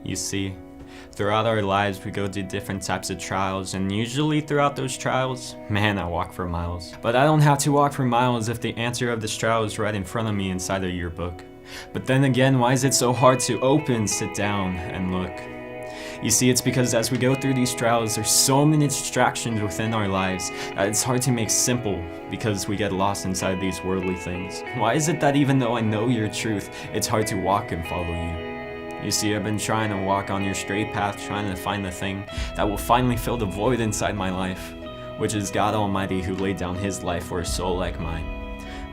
You see, throughout our lives we go through different types of trials, and usually throughout those trials, man, I walk for miles. But I don't have to walk for miles if the answer of this trial is right in front of me inside a yearbook. But then again, why is it so hard to open, sit down, and look? You see, it's because as we go through these trials, there's so many distractions within our lives that it's hard to make simple because we get lost inside these worldly things. Why is it that even though I know your truth, it's hard to walk and follow you? You see, I've been trying to walk on your straight path, trying to find the thing that will finally fill the void inside my life, which is God Almighty who laid down his life for a soul like mine.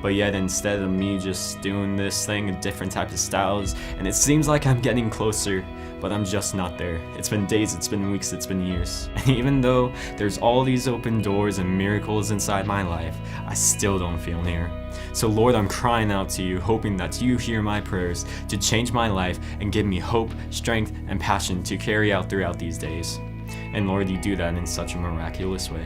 But yet instead of me just doing this thing in different types of styles, and it seems like I'm getting closer, but I'm just not there. It's been days, it's been weeks, it's been years. And even though there's all these open doors and miracles inside my life, I still don't feel near. So Lord, I'm crying out to you, hoping that you hear my prayers to change my life and give me hope, strength, and passion to carry out throughout these days. And Lord, you do that in such a miraculous way.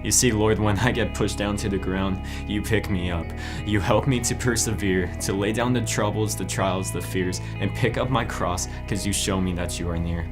You see, Lord, when I get pushed down to the ground, you pick me up. You help me to persevere, to lay down the troubles, the trials, the fears, and pick up my cross because you show me that you are near.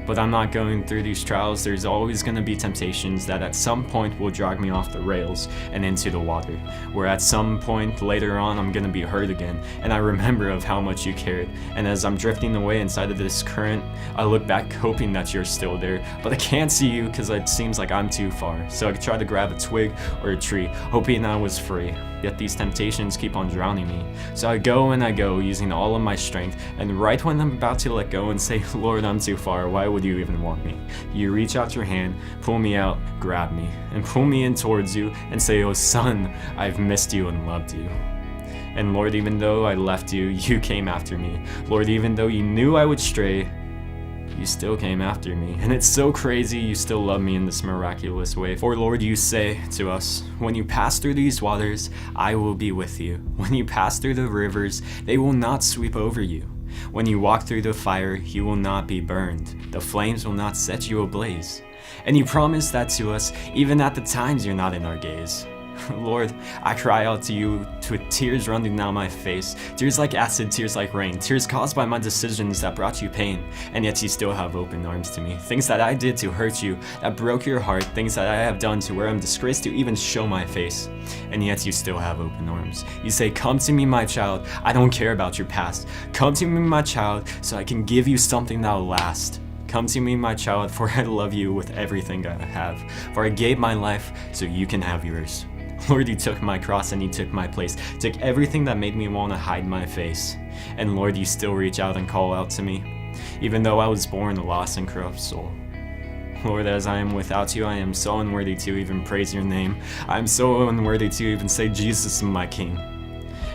But I'm not going through these trials. There's always going to be temptations that at some point will drag me off the rails and into the water, where at some point later on I'm going to be hurt again, and I remember of how much you cared. And as I'm drifting away inside of this current, I look back hoping that you're still there, but I can't see you because it seems like I'm too far. So I try to grab a twig or a tree, hoping I was free. Yet these temptations keep on drowning me. So I go and I go, using all of my strength, and right when I'm about to let go and say, Lord, I'm too far, why would you even want me? You reach out your hand, pull me out, grab me, and pull me in towards you and say, oh son, I've missed you and loved you. And Lord, even though I left you, you came after me. Lord, even though you knew I would stray, you still came after me. And it's so crazy you still love me in this miraculous way. For Lord, you say to us, when you pass through these waters, I will be with you. When you pass through the rivers, they will not sweep over you. When you walk through the fire, you will not be burned. The flames will not set you ablaze. And you promise that to us, even at the times you're not in our gaze. Lord, I cry out to you with tears running down my face, tears like acid, tears like rain, tears caused by my decisions that brought you pain, and yet you still have open arms to me. Things that I did to hurt you, that broke your heart, things that I have done to where I'm disgraced to even show my face, and yet you still have open arms. You say, come to me, my child, I don't care about your past. Come to me, my child, so I can give you something that'll last. Come to me, my child, for I love you with everything I have, for I gave my life so you can have yours. Lord, you took my cross and you took my place, took everything that made me want to hide my face. And Lord, you still reach out and call out to me, even though I was born a lost and corrupt soul. Lord, as I am without you, I am so unworthy to even praise your name. I am so unworthy to even say Jesus is my King.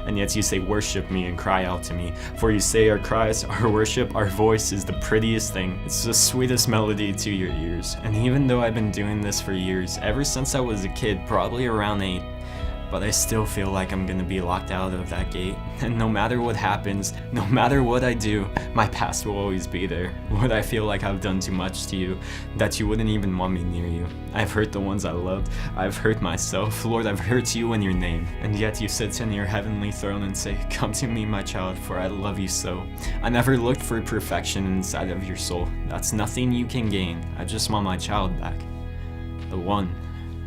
And yet you say, worship me and cry out to me. For you say our cries, our worship, our voice is the prettiest thing. It's the sweetest melody to your ears. And even though I've been doing this for years, ever since I was a kid, probably around 8, but I still feel like I'm gonna be locked out of that gate. And no matter what happens, no matter what I do, my past will always be there. Lord, I feel like I've done too much to you, that you wouldn't even want me near you. I've hurt the ones I loved, I've hurt myself. Lord, I've hurt you in your name. And yet you sit in your heavenly throne and say, come to me, my child, for I love you so. I never looked for perfection inside of your soul. That's nothing you can gain. I just want my child back. The one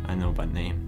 I know by name.